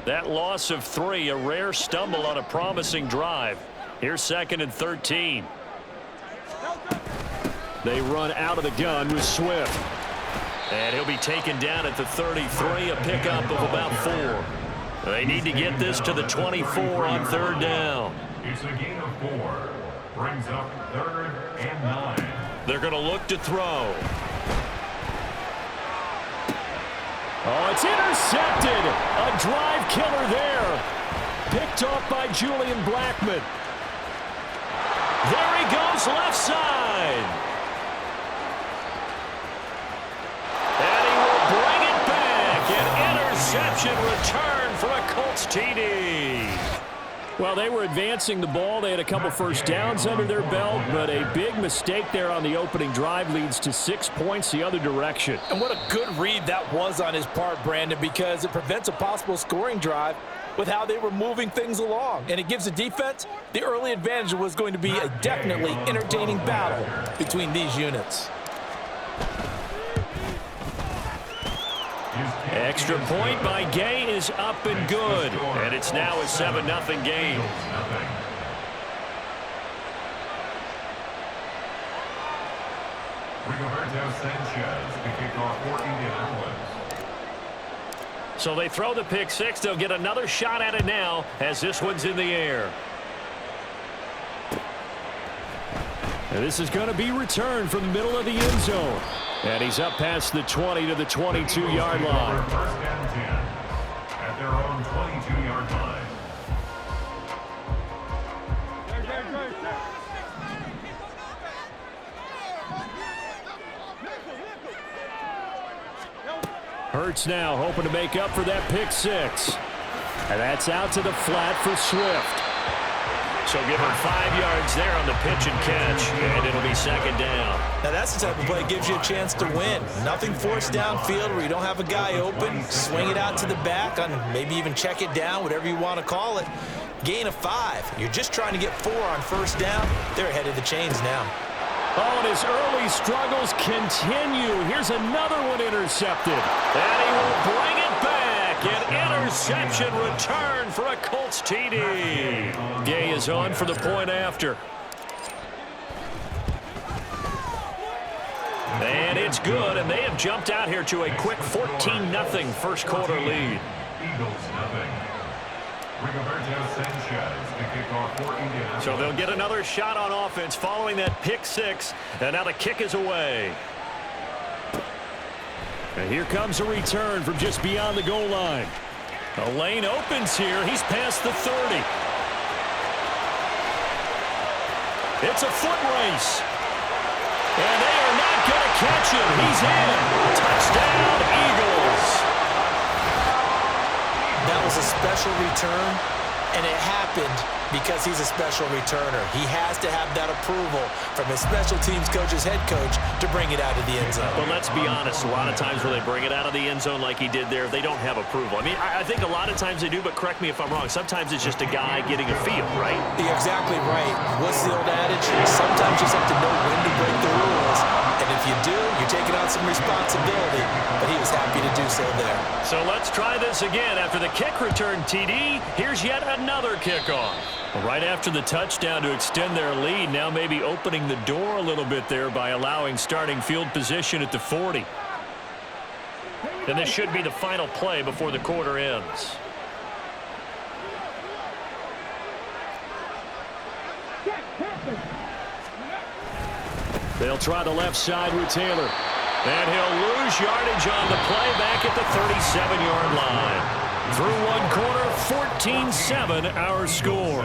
That loss of 3, a rare stumble on a promising drive. Here's 2nd and 13. They run out of the gun with Swift. And he'll be taken down at the 33, a pickup of about 4. They need to get this to the 24 on 3rd down. It's a gain of 4. Brings up 3rd and 9. They're going to look to throw. Oh, it's intercepted. A drive killer there. Picked off by Julian Blackmon. There he goes, left side. And he will bring it back. An interception return for a Colts TD. Well, they were advancing the ball. They had a couple first downs under their belt, but a big mistake there on the opening drive leads to 6 points the other direction. And what a good read that was on his part, Brandon, because it prevents a possible scoring drive with how they were moving things along. And it gives the defense the early advantage. Was going to be a definitely entertaining battle between these units. Extra point by Gay is up and good. And it's now a 7-0 game. Rigoberto Sanchez to kick off for Indianapolis. So they throw the pick 6. They'll get another shot at it now as this one's in the air. And this is going to be returned from the middle of the end zone. And he's up past the 20 to the 22-yard line. First and 10 at their own 22-yard line. Hurts now hoping to make up for that pick 6. And that's out to the flat for Swift. So give him 5 yards there on the pitch and catch, and it'll be 2nd down. Now that's the type of play that gives you a chance to win. Nothing forced downfield where you don't have a guy open. Swing it out to the back, on maybe even check it down, whatever you want to call it. Gain of 5. You're just trying to get 4 on 1st down. They're ahead of the chains now. Oh, and his early struggles continue. Here's another one intercepted. And he will bring it back. An interception return for a Colts TD. Gay is on for the point after. And it's good, and they have jumped out here to a quick 14-0 first quarter lead. Eagles nothing. Rigoberto Sanchez to kick off for Indianapolis. So they'll get another shot on offense following that pick 6, and now the kick is away. And here comes a return from just beyond the goal line. The lane opens here. He's past the 30. It's a foot race. And they are not going to catch him. He's in. Touchdown, Eagles. That was a special return, and it happened because he's a special returner. He has to have that approval from his special teams coach's head coach to bring it out of the end zone. But let's be honest, a lot of times when they bring it out of the end zone like he did there, they don't have approval. I mean, I think a lot of times they do, but correct me if I'm wrong. Sometimes it's just a guy getting a feel, right? You're exactly right. What's the old adage? Sometimes you just have to know when to break the rules. And if you do, you're taking on some responsibility. But he was happy to do so there. So let's try this again. After the kick return TD, here's yet another kickoff. Right after the touchdown to extend their lead, now maybe opening the door a little bit there by allowing starting field position at the 40. And this should be the final play before the quarter ends. They'll try the left side with Taylor. And he'll lose yardage on the play back at the 37-yard line. Through one quarter, 14-7 our score.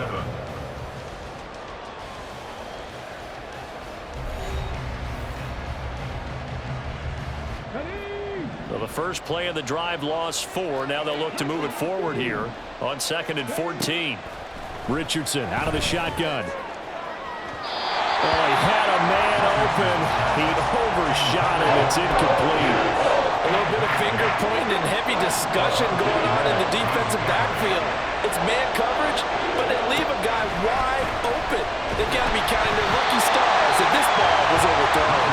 Well, the first play of the drive lost 4. Now they'll look to move it forward here on 2nd and 14. Richardson out of the shotgun. Oh, he had a man open. He overshot it. It's incomplete. A little bit of finger pointing and heavy discussion going on in the defensive backfield. It's man coverage, but they leave a guy wide open. They've got to be counting their lucky stars that this ball was overthrown.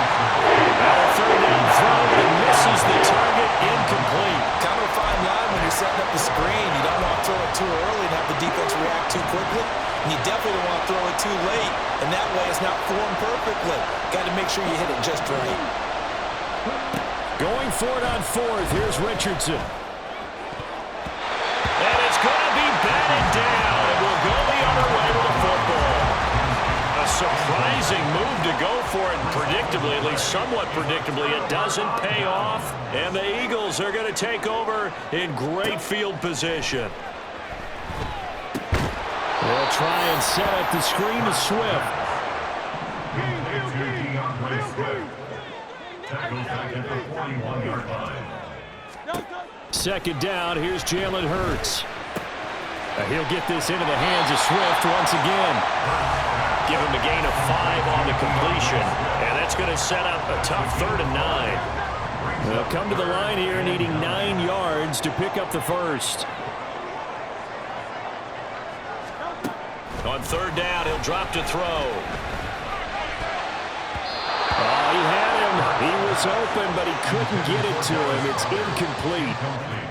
Now a 3rd down throw, but it misses the target, incomplete. Kind of a fine line when you're setting up the screen. You don't want too early and have the defense react too quickly. And you definitely don't want to throw it too late, and that way it's not formed perfectly. Got to make sure you hit it just right. Going for it on fourth. Here's Richardson. And it's going to be batted down. It will go the other way with the football. A surprising move to go for it, and predictably, at least somewhat predictably, it doesn't pay off. And the Eagles are going to take over in great field position. They'll try and set up the screen to Swift. Second down, here's Jalen Hurts. He'll get this into the hands of Swift once again. Give him a gain of 5 on the completion, and that's going to set up a tough 3rd and 9. They'll come to the line here needing 9 yards to pick up the first. On 3rd down, he'll drop to throw. Oh, he had him. He was open, but he couldn't get it to him. It's incomplete.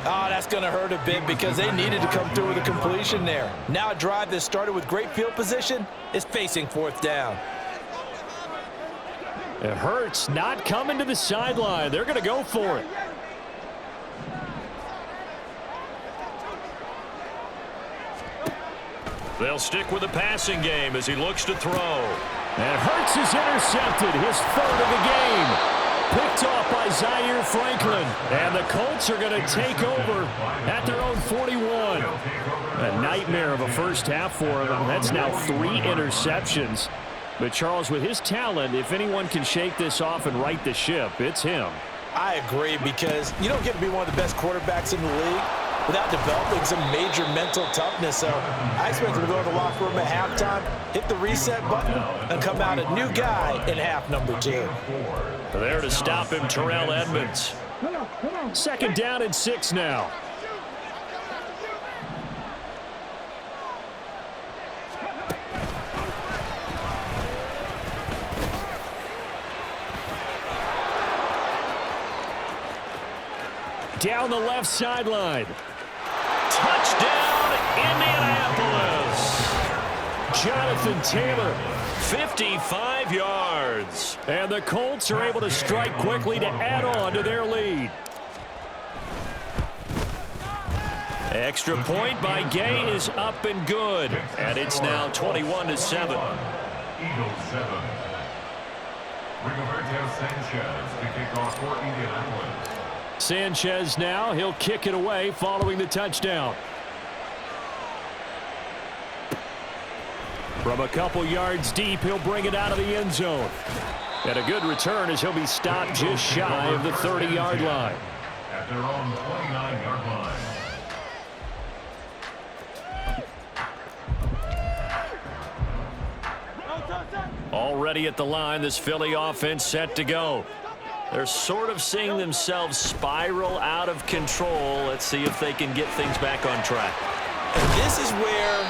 Oh, that's going to hurt a bit because they needed to come through with a completion there. Now a drive that started with great field position is facing 4th down. It hurts not coming to the sideline. They're going to go for it. They'll stick with the passing game as he looks to throw. And Hurts is intercepted, his 3rd of the game. Picked off by Zaire Franklin. And the Colts are going to take over at their own 41. A nightmare of a first half for him. That's now 3 interceptions. But Charles, with his talent, if anyone can shake this off and right the ship, it's him. I agree, because you don't get to be one of the best quarterbacks in the league without developing some major mental toughness. So I expect him to go to the locker room at halftime, hit the reset button, and come out a new guy in half number 2. There to stop him, Terrell Edmonds. Second down and 6 now. Down the left sideline. Touchdown, Indianapolis. Jonathan Taylor. 55 yards. And the Colts are able to strike quickly to add on to their lead. Extra point by Gay is up and good. And it's now 21-7. Eagles 7. Rigoberto Sanchez to kick off for Indianapolis. Sanchez now, he'll kick it away following the touchdown. From a couple yards deep, he'll bring it out of the end zone. And a good return as he'll be stopped just shy of the 30-yard line. At their own 29-yard line. Already at the line, this Philly offense set to go. They're sort of seeing themselves spiral out of control. Let's see if they can get things back on track. And this is where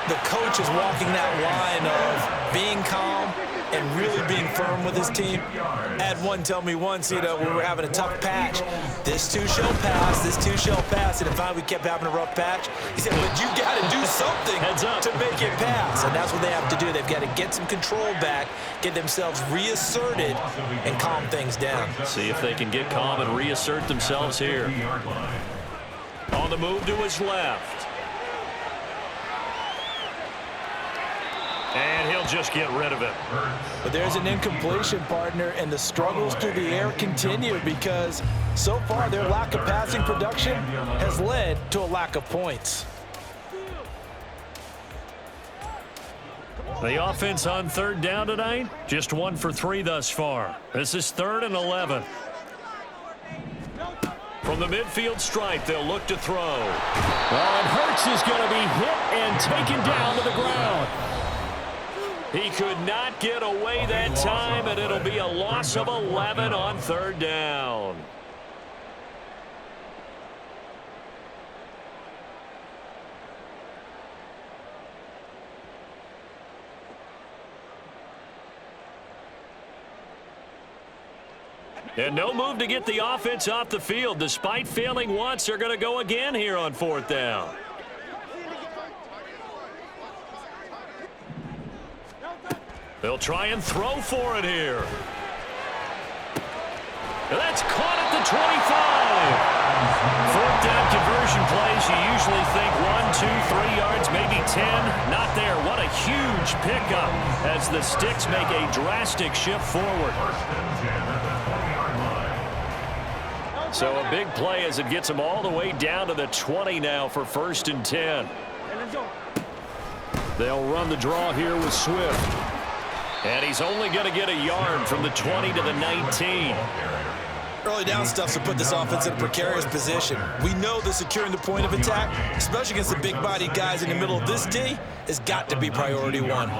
the coach is walking that line of being calm and really being firm with his team. I had one tell me once, when we were having a tough patch, this too shall pass, this too shall pass. And if we kept having a rough patch, he said, but you got to do something to make it pass. And that's what they have to do. They've got to get some control back, get themselves reasserted, and calm things down. See if they can get calm and reassert themselves here. On the move to his left. And he'll just get rid of it. But there's an incompletion, partner, and the struggles through the air continue because so far their lack of passing production has led to a lack of points. The offense on 3rd down tonight, just 1 for 3 thus far. This is 3rd and 11. From the midfield stripe, they'll look to throw. And Hurts is going to be hit and taken down to the ground. He could not get away that time, and it'll be a loss of 11 on 3rd down. And no move to get the offense off the field. Despite failing once, they're going to go again here on 4th down. They'll try and throw for it here. That's caught at the 25. Fourth down conversion plays, you usually think 1, 2, 3 yards, maybe 10. Not there. What a huge pickup as the Sticks make a drastic shift forward. So a big play as it gets them all the way down to the 20 now for 1st and 10. They'll run the draw here with Swift. And he's only going to get a yard from the 20 to the 19. Early down stuff to put this offense in a precarious position. We know that securing the point of attack, especially against the big-bodied guys in the middle of this D, has got to be priority one.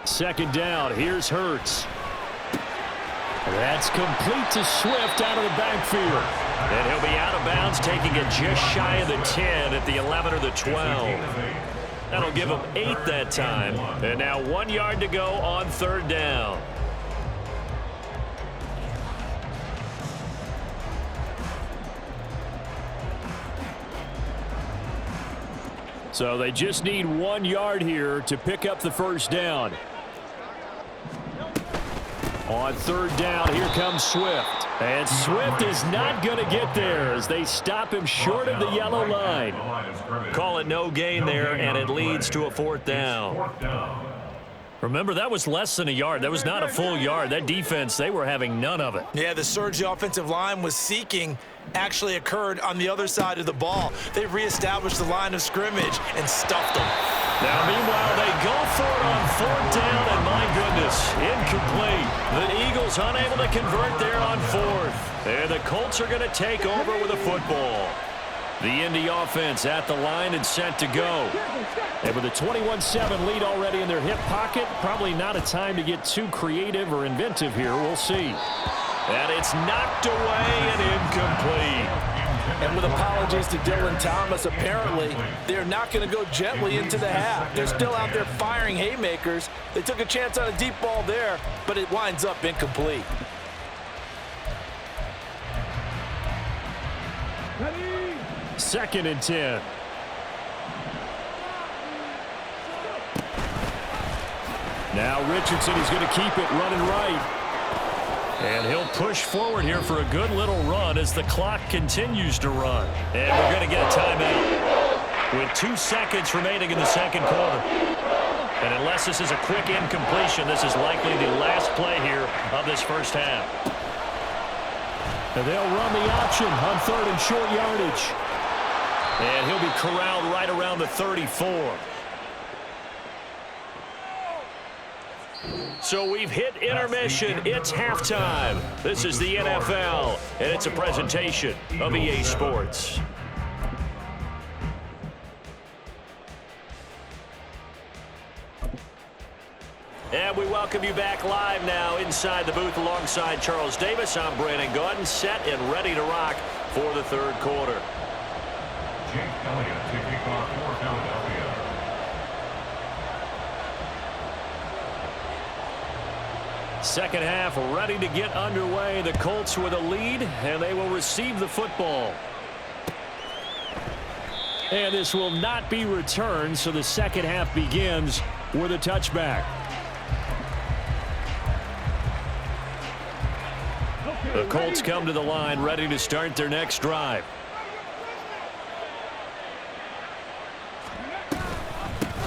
Second down. Here's Hurts. That's complete to Swift out of the backfield. And he'll be out of bounds, taking it just shy of the 10 at the 11 or the 12. That'll give him 8 that time. And now 1 yard to go on 3rd down. So they just need 1 yard here to pick up the 1st down. On 3rd down, here comes Swift. And Swift is not going to get there as they stop him short of the yellow line. Call it no gain there, and it leads to a 4th down. Remember, that was less than a yard. That was not a full yard. That defense, they were having none of it. Yeah, the surge the offensive line was seeking actually occurred on the other side of the ball. They reestablished the line of scrimmage and stuffed them. Now, meanwhile, they go for it on 4th down, and my goodness, incomplete. The Eagles unable to convert there on 4th. And the Colts are going to take over with a football. The Indy offense at the line and set to go. And with a 21-7 lead already in their hip pocket, probably not a time to get too creative or inventive here. We'll see. And it's knocked away and incomplete. And with apologies to Dylan Thomas, apparently they're not going to go gently into the half. They're still out there firing haymakers. They took a chance on a deep ball there, but it winds up incomplete. Second and 10. Now Richardson is going to keep it running right. And he'll push forward here for a good little run as the clock continues to run. And we're going to get a timeout with 2 seconds remaining in the 2nd quarter. And unless this is a quick incompletion, this is likely the last play here of this 1st half. And they'll run the option on 3rd and short yardage. And he'll be corralled right around the 34. So we've hit intermission. It's halftime. This is the NFL, and it's a presentation of EA Sports. And we welcome you back live now inside the booth alongside Charles Davis. I'm Brandon Gaudin, set and ready to rock for the 3rd quarter. Jake Elliott to kick off for Philadelphia. Second half ready to get underway. The Colts with a lead, and they will receive the football. And this will not be returned, so the second half begins with a touchback. The Colts come to the line ready to start their next drive.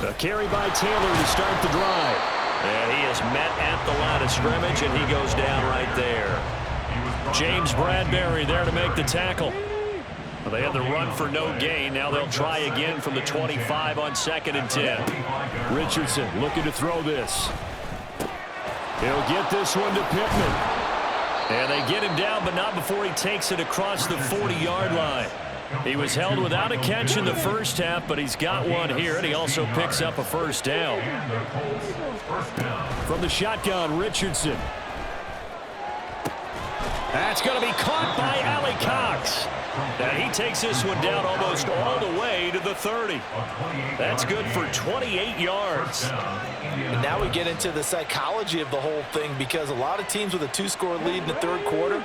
A carry by Taylor to start the drive. And he is met at the line of scrimmage, and he goes down right there. James Bradbury there to make the tackle. Well, they had the run for no gain. Now they'll try again from the 25 on 2nd and 10. Richardson looking to throw this. He'll get this one to Pittman. And they get him down, but not before he takes it across the 40-yard line. He was held without a catch in the 1st half, but he's got one here, and he also picks up a 1st down. From the shotgun, Richardson. That's going to be caught by Allie Cox. And he takes this one down almost all the way to the 30. That's good for 28 yards. And now we get into the psychology of the whole thing, because a lot of teams with a 2-score lead in the 3rd quarter,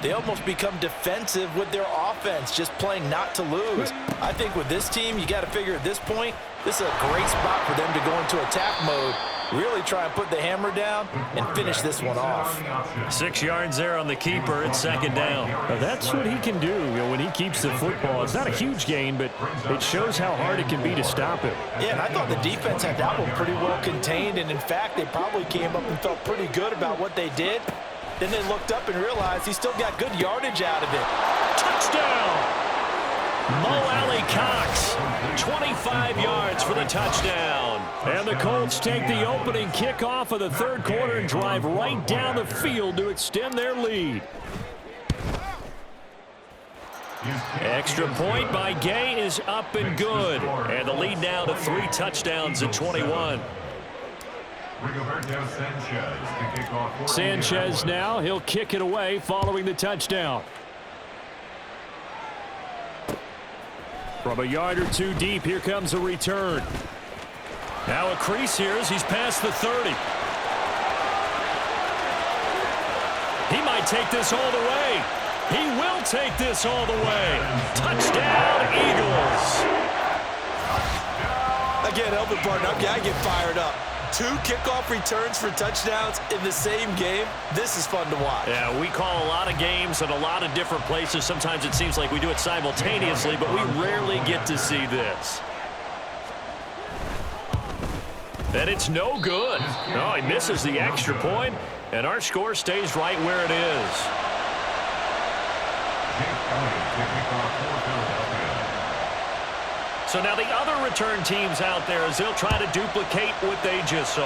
they almost become defensive with their offense, just playing not to lose. I think with this team, you got to figure at this point, this is a great spot for them to go into attack mode, really try and put the hammer down and finish this one off. 6 yards there on the keeper. It's second down. Well, that's what he can do, when he keeps the football. It's not a huge gain, but it shows how hard it can be to stop him. Yeah, and I thought the defense had that one pretty well contained, and in fact, they probably came up and felt pretty good about what they did. Then they looked up and realized he still got good yardage out of it. Touchdown! Mo Alley Cox, 25 yards for the touchdown. And the Colts take the opening kickoff of the third quarter and drive right down the field to extend their lead. Extra point by Gay is up and good. And the lead now to 3 touchdowns at 21. Sanchez now, he'll kick it away following the touchdown. From a yard or two deep, here comes a return. Now a crease here as he's past the 30. He might take this all the way. He will take this all the way. Touchdown, Eagles. Again, Elvin partner, I get fired up. 2 kickoff returns for touchdowns in the same game. This is fun to watch. Yeah, we call a lot of games in a lot of different places. Sometimes it seems like we do it simultaneously, but we rarely get to see this. And it's no good. No, he misses the extra point, and our score stays right where it is. So now the other return teams out there as they'll try to duplicate what they just saw.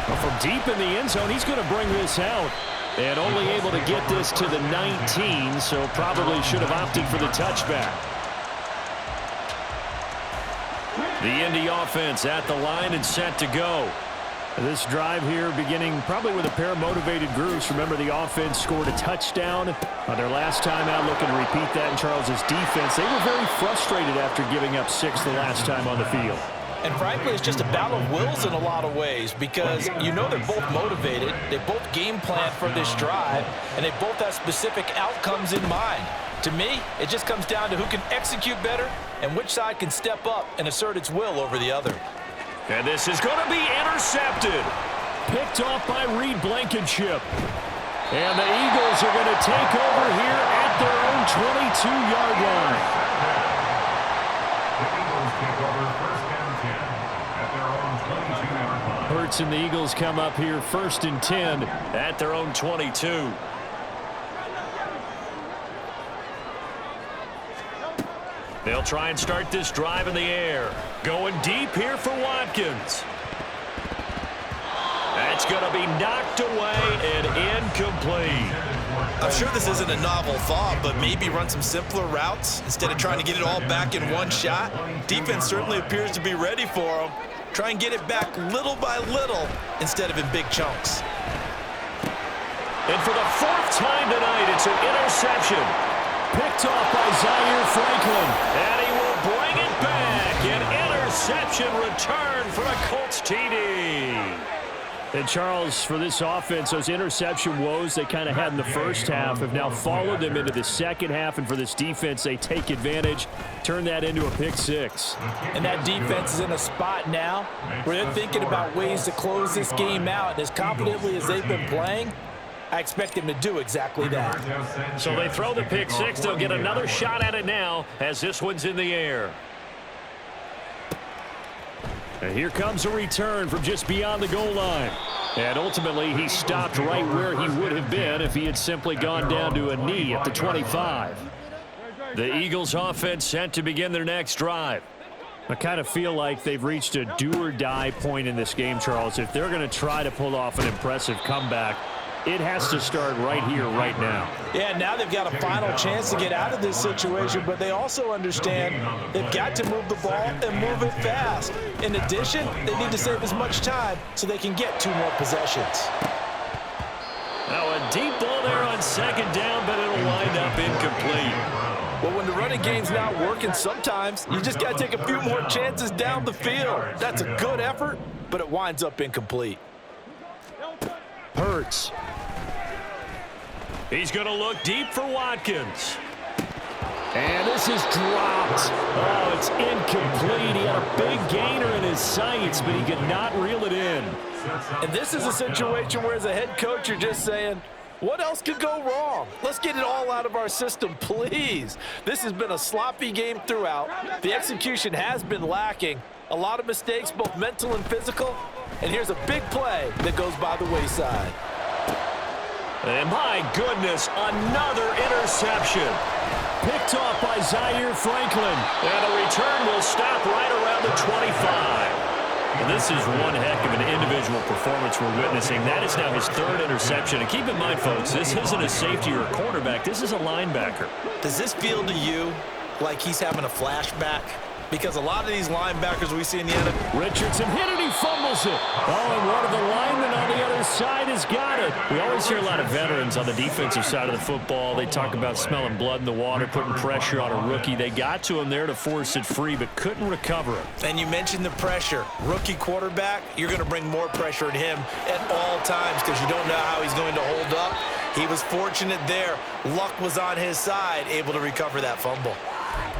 Well, from deep in the end zone, he's going to bring this out. And only able to get this to the 19, so probably should have opted for the touchback. The Indy offense at the line and set to go. This drive here beginning probably with a pair of motivated groups. Remember, the offense scored a touchdown on their last time out, looking to repeat that in Charles's defense. They were very frustrated after giving up 6 the last time on the field. And frankly, it's just a battle of wills in a lot of ways because you know they're both motivated, they both game plan for this drive, and they both have specific outcomes in mind. To me, it just comes down to who can execute better and which side can step up and assert its will over the other. And this is going to be intercepted. Picked off by Reed Blankenship. And the Eagles are going to take over here at their own 22-yard line. Hurts and the Eagles come up here 1st and 10 at their own 22. They'll try and start this drive in the air. Going deep here for Watkins. That's going to be knocked away and incomplete. I'm sure this isn't a novel thought, but maybe run some simpler routes instead of trying to get it all back in one shot. Defense certainly appears to be ready for them. Try and get it back little by little instead of in big chunks. And for the 4th time tonight, it's an interception. Picked off by Zaire Franklin. And he will bring it back. An interception return for a Colts TD. And Charles, for this offense, those interception woes they kind of had in the first half have now followed them into the second half. And for this defense, they take advantage, turn that into a pick 6. And that defense is in a spot now where they're thinking about ways to close this game out. And as confidently as they've been playing, I expect them to do exactly that. So they throw the pick 6. They'll get another shot at it now as this one's in the air. And here comes a return from just beyond the goal line. And ultimately, he stopped right where he would have been if he had simply gone down to a knee at the 25. The Eagles offense set to begin their next drive. I kind of feel like they've reached a do-or-die point in this game, Charles. If they're going to try to pull off an impressive comeback, it has to start right here, right now. Yeah, now they've got a final chance to get out of this situation, but they also understand they've got to move the ball and move it fast. In addition, they need to save as much time so they can get 2 more possessions. Now a deep ball there on 2nd down, but it'll wind up incomplete. Well, when the running game's not working, sometimes you just got to take a few more chances down the field. That's a good effort, but it winds up incomplete. Hurts. He's going to look deep for Watkins. And this is dropped. Oh, it's incomplete. He had a big gainer in his sights, but he could not reel it in. And this is a situation where as a head coach, you're just saying, what else could go wrong? Let's get it all out of our system, please. This has been a sloppy game throughout. The execution has been lacking. A lot of mistakes, both mental and physical. And here's a big play that goes by the wayside. And my goodness, another interception. Picked off by Zaire Franklin. And the return will stop right around the 25. And this is one heck of an individual performance we're witnessing. That is now his third interception. And keep in mind, folks, this isn't a safety or a cornerback. This is a linebacker. Does this feel to you like he's having a flashback? Because a lot of these linebackers we see in the NFL. Richardson hit it, he fumbles it. Oh, and one of the linemen on the other side has got it. We always hear a lot of veterans on the defensive side of the football. They talk about smelling blood in the water, putting pressure on a rookie. They got to him there to force it free, but couldn't recover it. And you mentioned the pressure. Rookie quarterback, you're going to bring more pressure at him at all times because you don't know how he's going to hold up. He was fortunate there. Luck was on his side, able to recover that fumble.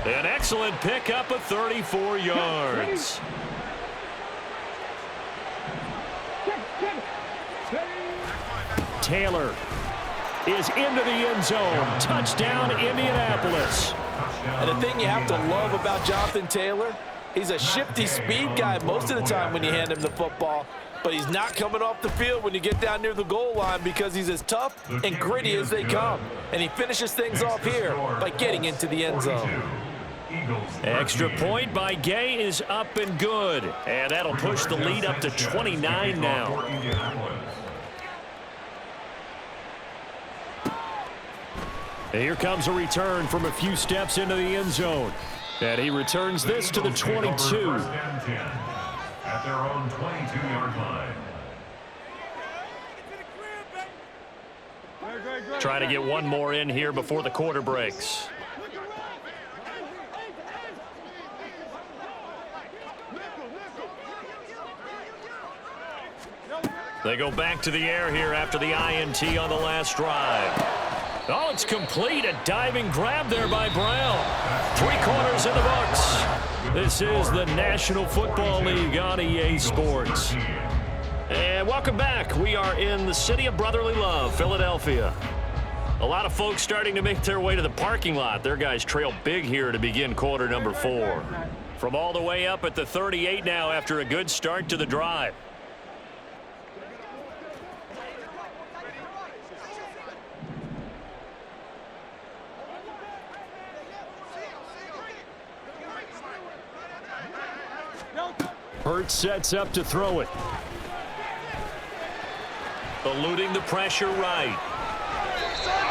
An excellent pickup of 34 yards. Taylor is into the end zone. Touchdown, Indianapolis. And the thing you have to love about Jonathan Taylor, he's a shifty speed guy most of the time when you hand him the football, but he's not coming off the field when you get down near the goal line because he's as tough and gritty as they come. And he finishes things off here by getting into the end zone. Extra point by Gay is up and good. And that'll push the lead up to 29 now. Here comes a return from a few steps into the end zone. And he returns this to the 22. At their own 22-yard line. Try to get one more in here before the quarter breaks. They go back to the air here after the INT on the last drive. Oh, it's complete. A diving grab there by Brown. 3 quarters in the books. This is the National Football League on EA Sports. And welcome back. We are in the city of brotherly love, Philadelphia. A lot of folks starting to make their way to the parking lot. Their guys trail big here to begin quarter number 4. From all the way up at the 38 now after a good start to the drive. Hurts sets up to throw it. Eluding the pressure right.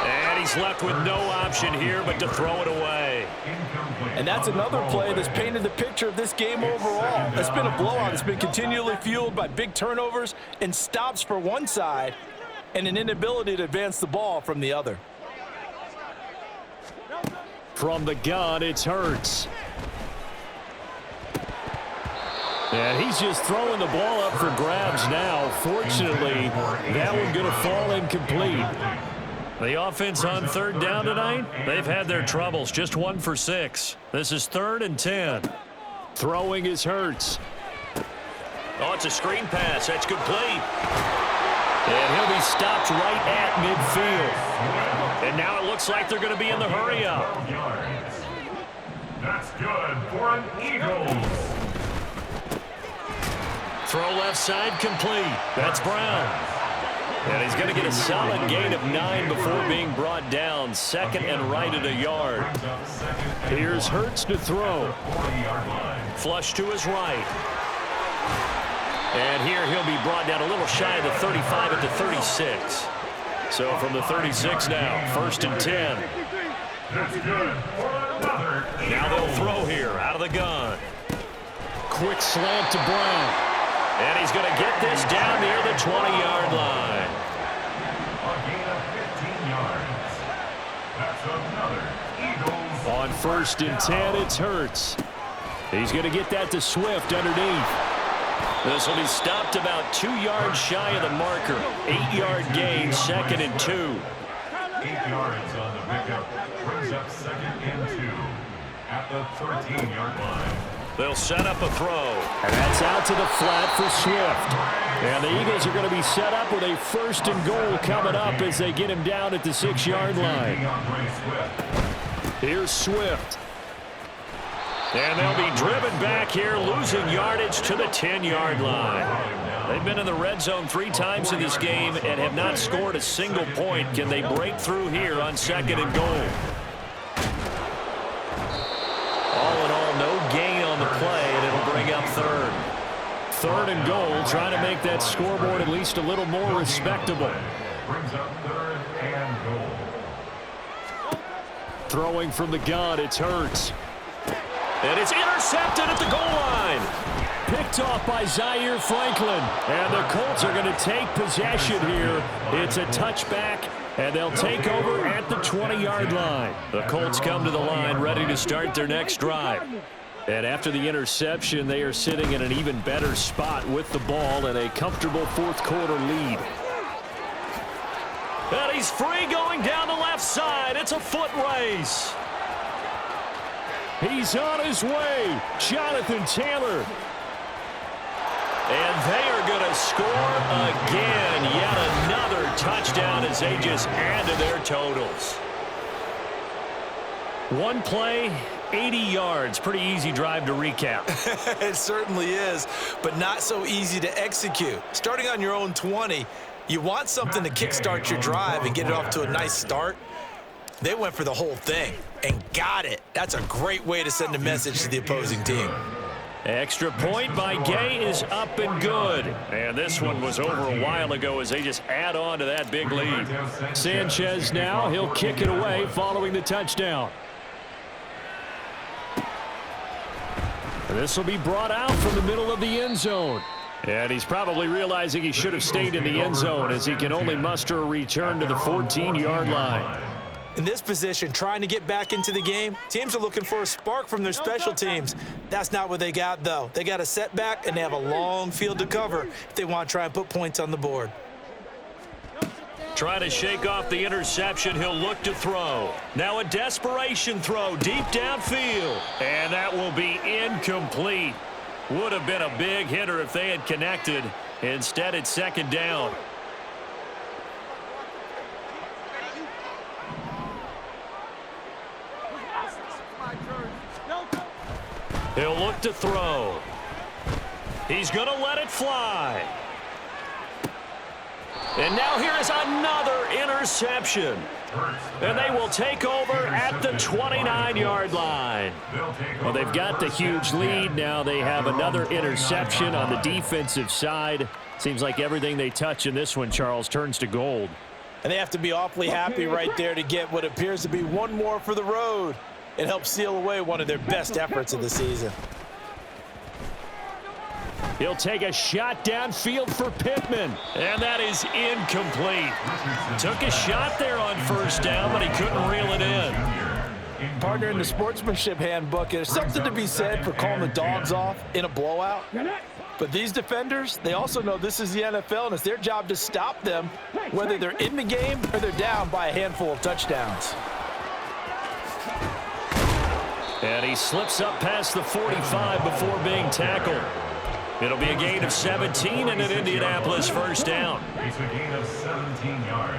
And he's left with no option here but to throw it away. And that's another play that's painted the picture of this game overall. It's been a blowout. It's been continually fueled by big turnovers and stops for one side and an inability to advance the ball from the other. From the gun, it's Hurts. And he's just throwing the ball up for grabs now. Fortunately, that one going to fall incomplete. The offense on third down tonight, they've had their troubles. Just 1 for 6. This is 3rd and 10. Throwing is Hurts. Oh, it's a screen pass. That's complete. And he'll be stopped right at midfield. And now it looks like they're going to be in the hurry-up. That's good for an Eagles. Throw left side complete. That's Brown. And he's going to get a solid gain of 9 before being brought down. 2nd and right at a yard. Here's Hurts to throw. Flush to his right. And here he'll be brought down a little shy of the 35 at the 36. So from the 36 now, 1st and 10. Now they'll throw here out of the gun. Quick slant to Brown. And he's going to get this down near the 20-yard line. A gain of 15 yards. That's another Eagles. On 1st and 10, it's Hurts. He's going to get that to Swift underneath. This will be stopped about 2 yards shy of the marker. 8-yard gain, 2nd and 2. 8 yards on the pickup. Brings up 2nd and 2 at the 13-yard line. They'll set up a throw. And that's out to the flat for Swift. And the Eagles are going to be set up with a 1st and goal coming up as they get him down at the 6-yard line. Here's Swift. And they'll be driven back here, losing yardage to the 10-yard line. They've been in the red zone 3 times in this game and have not scored a single point. Can they break through here on 2nd and goal? All in all, no gain on the play, and it'll bring up 3rd. 3rd and goal, trying to make that scoreboard at least a little more respectable. Brings up 3rd and goal. Throwing from the gun, it's Hurts. And it's intercepted at the goal line. Picked off by Zaire Franklin. And the Colts are going to take possession here. It's a touchback, and they'll take over at the 20-yard line. The Colts come to the line ready to start their next drive. And after the interception, they are sitting in an even better spot with the ball and a comfortable 4th quarter lead. And he's free going down the left side. It's a foot race. He's on his way. Jonathan Taylor. And they are going to score again. Yet another touchdown as they just add to their totals. One play, 80 yards. Pretty easy drive to recap. It certainly is, but not so easy to execute. Starting on your own 20, you want something to kickstart your drive and get it off to a nice start. They went for the whole thing and got it. That's a great way to send a message to the opposing team. Extra point by Gay is up and good. And this one was over a while ago as they just add on to that big lead. Sanchez now, he'll kick it away following the touchdown. And this will be brought out from the middle of the end zone. And he's probably realizing he should have stayed in the end zone as he can only muster a return to the 14-yard line. In this position, trying to get back into the game, teams are looking for a spark from their special teams. That's not what they got, though. They got a setback, and they have a long field to cover if they want to try and put points on the board. Trying to shake off the interception, he'll look to throw. Now a desperation throw deep downfield. And that will be incomplete. Would have been a big hitter if they had connected. Instead, it's 2nd down. He'll look to throw. He's going to let it fly. And now here is another interception. And they will take over at the 29-yard line. Well, they've got the huge lead. Now they have another interception on the defensive side. Seems like everything they touch in this one, Charles, turns to gold. And they have to be awfully happy right there to get what appears to be one more for the road. It helps seal away one of their best efforts of the season. He'll take a shot downfield for Pittman. And that is incomplete. Took a shot there on 1st down, but he couldn't reel it in. Partner, in the sportsmanship handbook, there's something to be said for calling the dogs off in a blowout. But these defenders, they also know this is the NFL, and it's their job to stop them, whether they're in the game or they're down by a handful of touchdowns. And he slips up past the 45 before being tackled. It'll be a gain of 17 and an Indianapolis 1st down. It's a gain of 17 yards.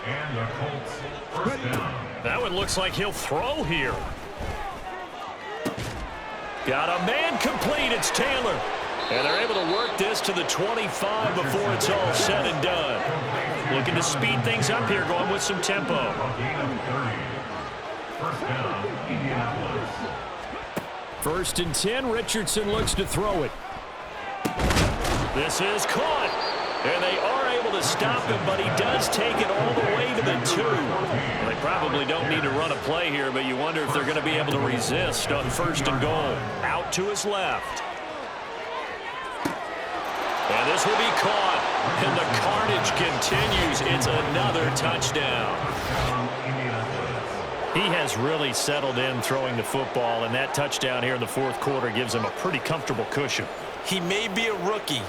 And the Colts 1st down. That one looks like he'll throw here. Got a man complete. It's Taylor. And they're able to work this to the 25 before it's all said and done. Looking to speed things up here, going with some tempo. A gain of 30. 1st down, Indianapolis. 1st and 10, Richardson looks to throw it. This is caught. And they are able to stop him, but he does take it all the way to the 2. Well, they probably don't need to run a play here, but you wonder if they're going to be able to resist on 1st and goal. Out to his left. And this will be caught. And the carnage continues. It's another touchdown. He has really settled in throwing the football, and that touchdown here in the 4th quarter gives him a pretty comfortable cushion. He may be a rookie,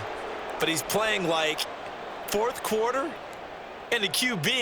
but he's playing like fourth quarter and a QB.